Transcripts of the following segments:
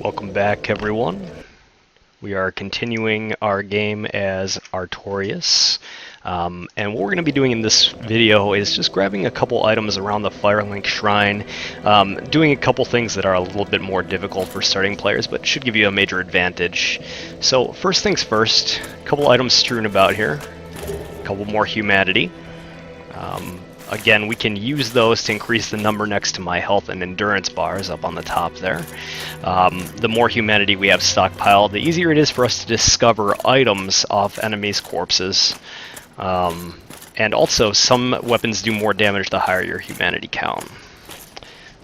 Welcome back, everyone. We are continuing our game as Artorias. And what we're going to be doing in this video is just grabbing a couple items around the Firelink shrine, doing a couple things that are a little bit more difficult for starting players, but should give you a major advantage. So first things first, a couple items strewn about here, a couple more humanity. Again, we can use those to increase the number next to my health and endurance bars up on the top there. The more humanity we have stockpiled, the easier it is for us to discover items off enemies' corpses. And also, some weapons do more damage the higher your humanity count.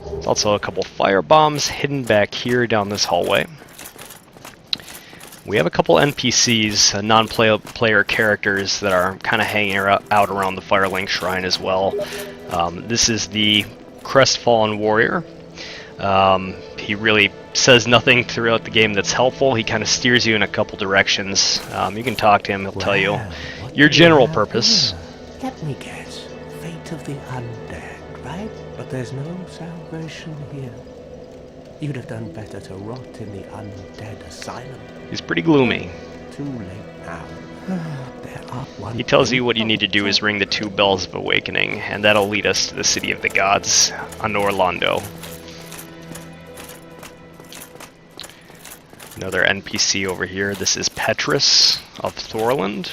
There's also a couple fire bombs hidden back here down this hallway. We have a couple NPCs, non-player characters that are kind of hanging out around the Firelink Shrine as well. This is the Crestfallen Warrior. He really says nothing throughout the game that's helpful. He kind of steers you in a couple directions. You can talk to him, he'll tell you your general purpose. Let me guess. Fate of the undead, right? But there's no salvation here. You'd have done better to rot in the undead asylum. He's pretty gloomy. Too late now. There are one. He tells you what you need to do is ring the 2 bells of awakening, and that'll lead us to the city of the gods, on Orlando. Another NPC over here. This is Petrus of Thorland.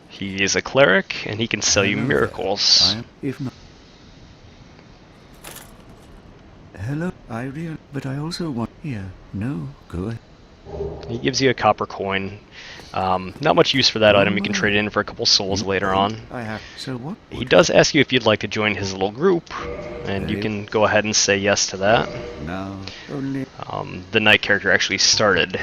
He is a cleric, and he can sell you miracles. If not. Hello, but I also want here. No, go ahead. He gives you a copper coin. Not much use for that item. You can trade it in for a couple souls later on. I have. So what? He does ask you if you'd like to join his little group, and you can go ahead and say yes to that. No, only. The knight character actually started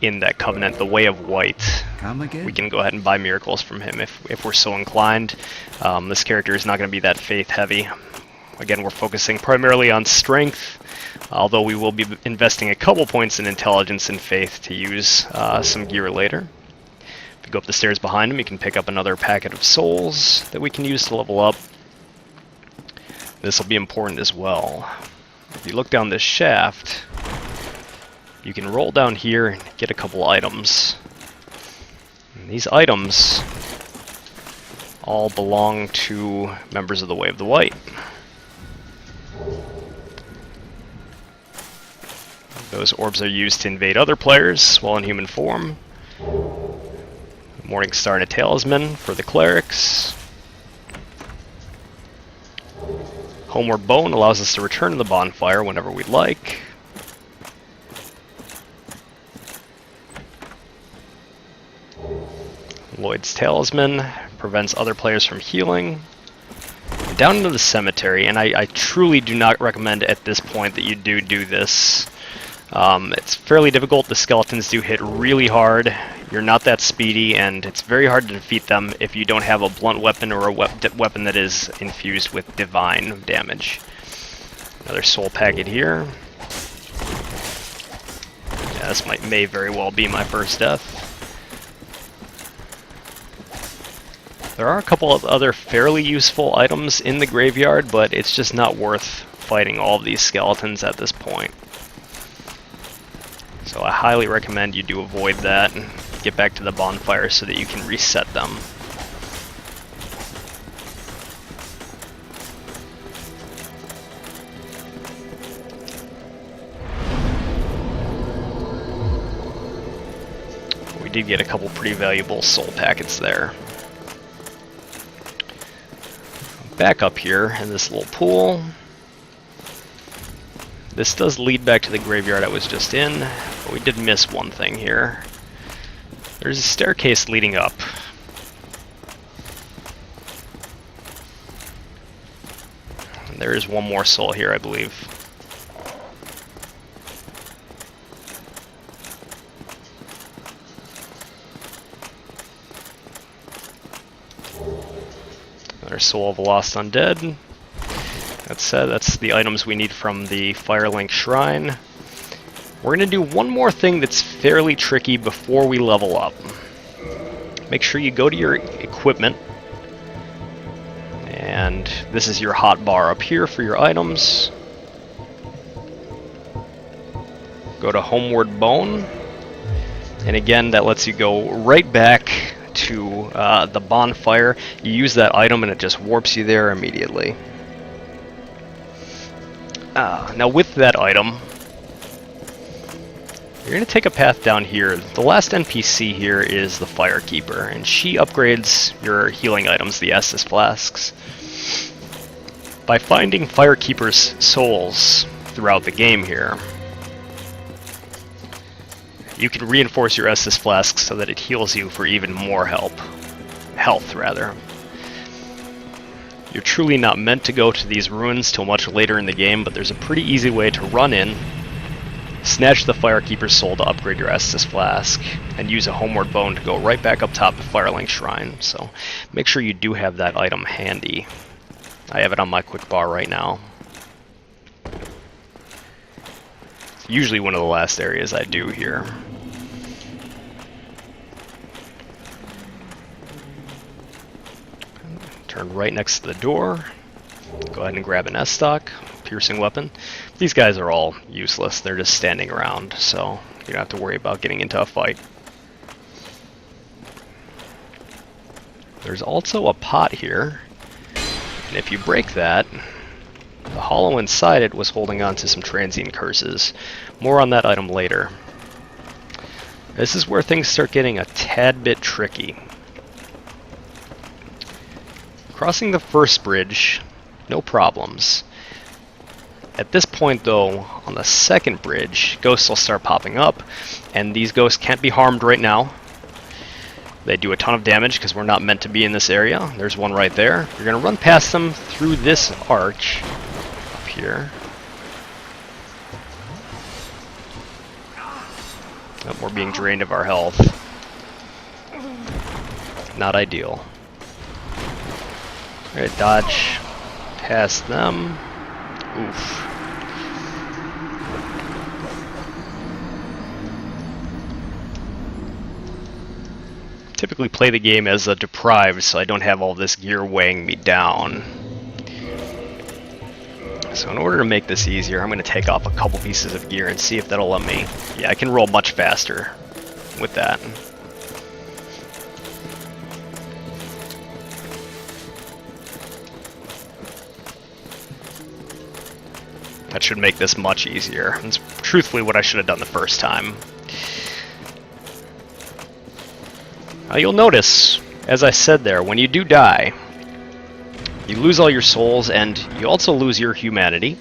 in that covenant, the Way of White. Come again? We can go ahead and buy miracles from him if we're so inclined. This character is not going to be that faith heavy. Again, we're focusing primarily on strength, although we will be investing a couple points in intelligence and faith to use some gear later. If you go up the stairs behind him, you can pick up another packet of souls that we can use to level up. This will be important as well. If you look down this shaft, you can roll down here and get a couple items. And these items all belong to members of the Way of the White. Those orbs are used to invade other players while in human form. Morning Star and a Talisman for the clerics. Homeward Bone allows us to return to the bonfire whenever we'd like. Lloyd's Talisman prevents other players from healing. Down into the cemetery, and I truly do not recommend at this point that you do this. It's fairly difficult. The skeletons do hit really hard. You're not that speedy, and it's very hard to defeat them if you don't have a blunt weapon or a weapon that is infused with divine damage. Another soul packet here. Yeah, this may very well be my first death. There are a couple of other fairly useful items in the graveyard, but it's just not worth fighting all of these skeletons at this point. So I highly recommend you do avoid that and get back to the bonfire so that you can reset them. We did get a couple pretty valuable soul packets there. Back up here in this little pool. This does lead back to the graveyard I was just in, but we did miss one thing here. There's a staircase leading up. And there is one more soul here, I believe. Another soul of a lost undead. That's the items we need from the Firelink Shrine. We're going to do one more thing that's fairly tricky before we level up. Make sure you go to your equipment, and this is your hotbar up here for your items. go to Homeward Bone, and again that lets you go right back to the bonfire. You use that item and it just warps you there immediately. Now with that item, you're going to take a path down here. The last NPC here is the Firekeeper, and she upgrades your healing items, the Estus Flasks. By finding Firekeeper's souls throughout the game here, you can reinforce your Estus Flasks so that it heals you for even more health rather. You're truly not meant to go to these ruins till much later in the game, but there's a pretty easy way to run in, snatch the Firekeeper's soul to upgrade your Estus Flask, and use a Homeward Bone to go right back up top to Firelink Shrine. So make sure you do have that item handy. I have it on my quick bar right now. It's usually one of the last areas I do here. Turn right next to the door. Go ahead and grab an S-Stock, piercing weapon. These guys are all useless. They're just standing around, so you don't have to worry about getting into a fight. There's also a pot here, and if you break that, the hollow inside it was holding on to some transient curses. More on that item later. This is where things start getting a tad bit tricky. Crossing the first bridge, no problems. At this point though, on the second bridge, ghosts will start popping up, and these ghosts can't be harmed right now. They do a ton of damage because we're not meant to be in this area. There's one right there. You're going to run past them through this arch up here. Oh, we're being drained of our health. Not ideal. Alright, dodge past them. Oof. Typically play the game as a deprived, so I don't have all this gear weighing me down. So in order to make this easier, I'm going to take off a couple pieces of gear and see if that'll let me... Yeah, I can roll much faster with that. That should make this much easier. It's truthfully what I should have done the first time. You'll notice, as I said there, when you do die, you lose all your souls and you also lose your humanity.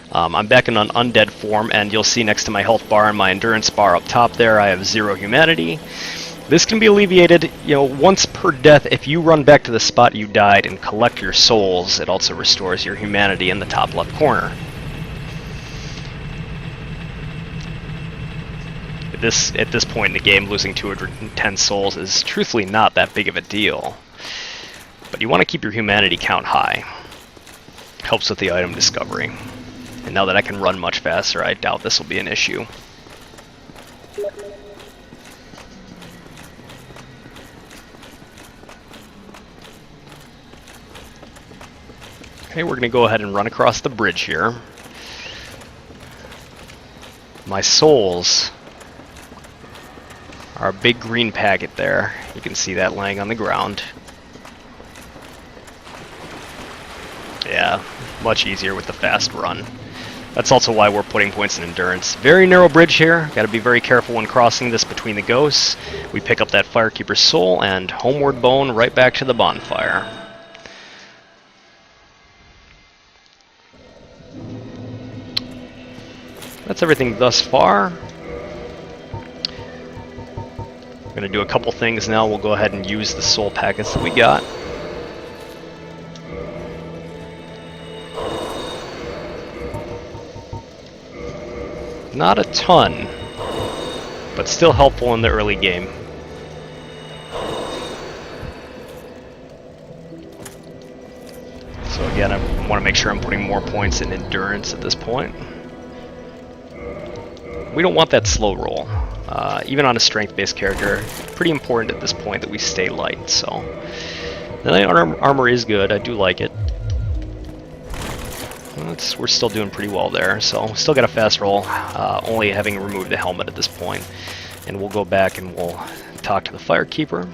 I'm back in an undead form, and you'll see next to my health bar and my endurance bar up top there, I have 0 humanity. This can be alleviated, once per death. If you run back to the spot you died and collect your souls, it also restores your humanity in the top left corner. At this point in the game, losing 210 souls is truthfully not that big of a deal. But you want to keep your humanity count high. Helps with the item discovery. And now that I can run much faster, I doubt this will be an issue. Okay, we're going to go ahead and run across the bridge here. My souls are a big green packet there. You can see that laying on the ground. Yeah, much easier with the fast run. That's also why we're putting points in endurance. Very narrow bridge here. Got to be very careful when crossing this between the ghosts. We pick up that Firekeeper's soul and Homeward Bone right back to the bonfire. That's everything thus far. We're going to do a couple things now. We'll go ahead and use the soul packets that we got. Not a ton, but still helpful in the early game. So again, I want to make sure I'm putting more points in endurance at this point. We don't want that slow roll. Even on a strength-based character, pretty important at this point that we stay light, so... The armor is good, I do like it. we're still doing pretty well there. So still got a fast roll, only having removed the helmet at this point. And we'll go back and we'll talk to the Firekeeper.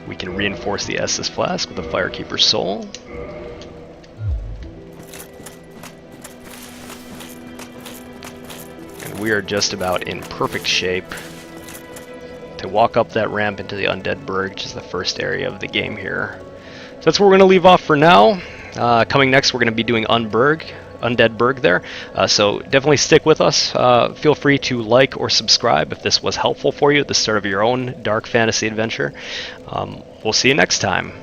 We can reinforce the Estus Flask with the Firekeeper's Soul. And we are just about in perfect shape to walk up that ramp into the Undead Burg, which is the first area of the game here. So that's where we're going to leave off for now. Coming next, we're going to be doing Undead Burg there. So definitely stick with us. Feel free to like or subscribe if this was helpful for you at the start of your own dark fantasy adventure. We'll see you next time.